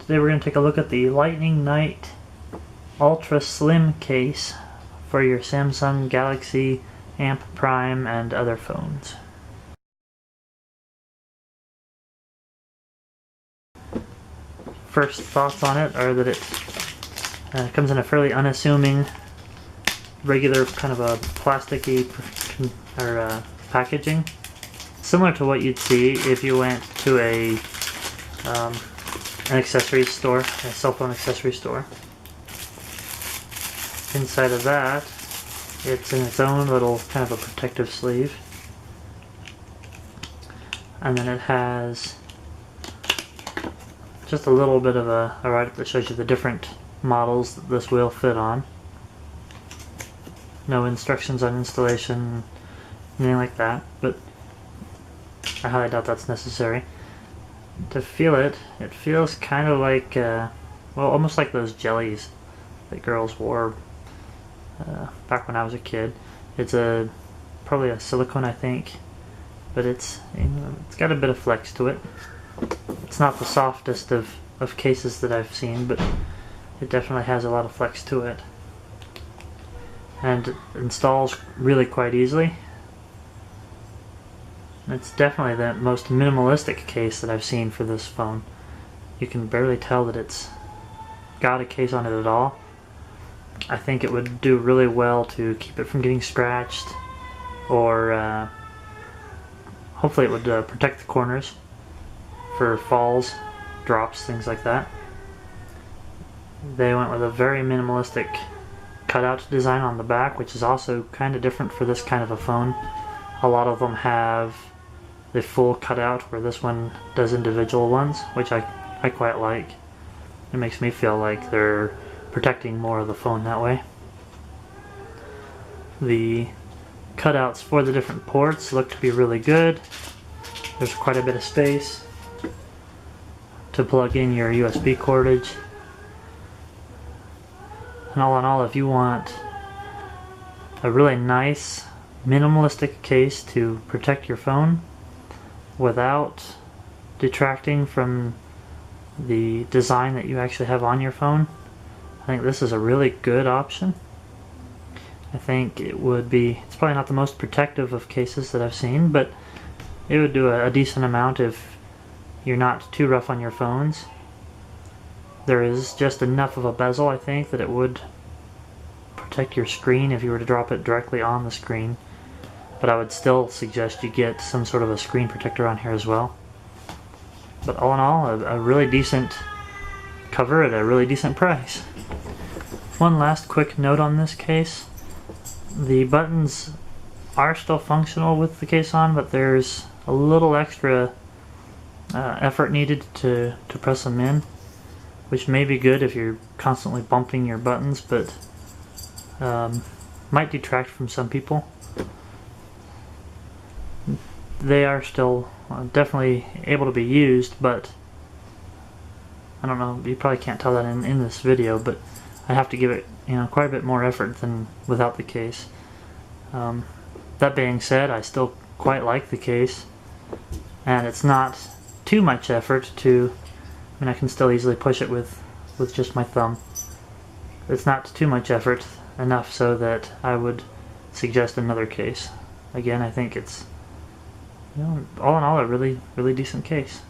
Today we're going to take a look at the Lightning Night Ultra Slim case for your Samsung Galaxy Amp Prime and other phones. First thoughts on it are that it comes in a fairly unassuming, regular kind of a plasticky packaging, similar to what you'd see if you went to an accessories store, a cell phone accessory store. Inside of that, it's in its own little kind of a protective sleeve, and then it has just a little bit of a write-up that shows you the different models that this will fit on. No instructions on installation, anything like that, but I highly doubt that's necessary. To feel it, it feels kind of like, well, almost like those jellies that girls wore back when I was a kid. It's probably a silicone, I think, but it's got a bit of flex to it. It's not the softest of cases that I've seen, but it definitely has a lot of flex to it, and it installs really quite easily. It's definitely the most minimalistic case that I've seen for this phone. You can barely tell that it's got a case on it at all. I think it would do really well to keep it from getting scratched, or hopefully it would protect the corners for falls, drops, things like that. They went with a very minimalistic cutout design on the back, which is also kind of different for this kind of a phone. A lot of them have the full cutout, where this one does individual ones, which I quite like. It makes me feel like they're protecting more of the phone that way. The cutouts for the different ports look to be really good. There's quite a bit of space to plug in your USB cordage. And all in all, if you want a really nice minimalistic case to protect your phone without detracting from the design that you actually have on your phone, I think this is a really good option. I think it's probably not the most protective of cases that I've seen, but it would do a decent amount if you're not too rough on your phones. There is just enough of a bezel, I think, that it would protect your screen if you were to drop it directly on the screen. But I would still suggest you get some sort of a screen protector on here as well. But all in all, a really decent cover at a really decent price. One last quick note on this case. The buttons are still functional with the case on, but there's a little extra effort needed to press them in, which may be good if you're constantly bumping your buttons, but might detract from some people. They are still definitely able to be used, but I don't know, you probably can't tell that in this video, but I have to give it quite a bit more effort than without the case. That being said, I still quite like the case, and it's not too much effort I can still easily push it with just my thumb. It's not too much effort, enough so that I would suggest another case. Again, I think it's all in all a really decent case.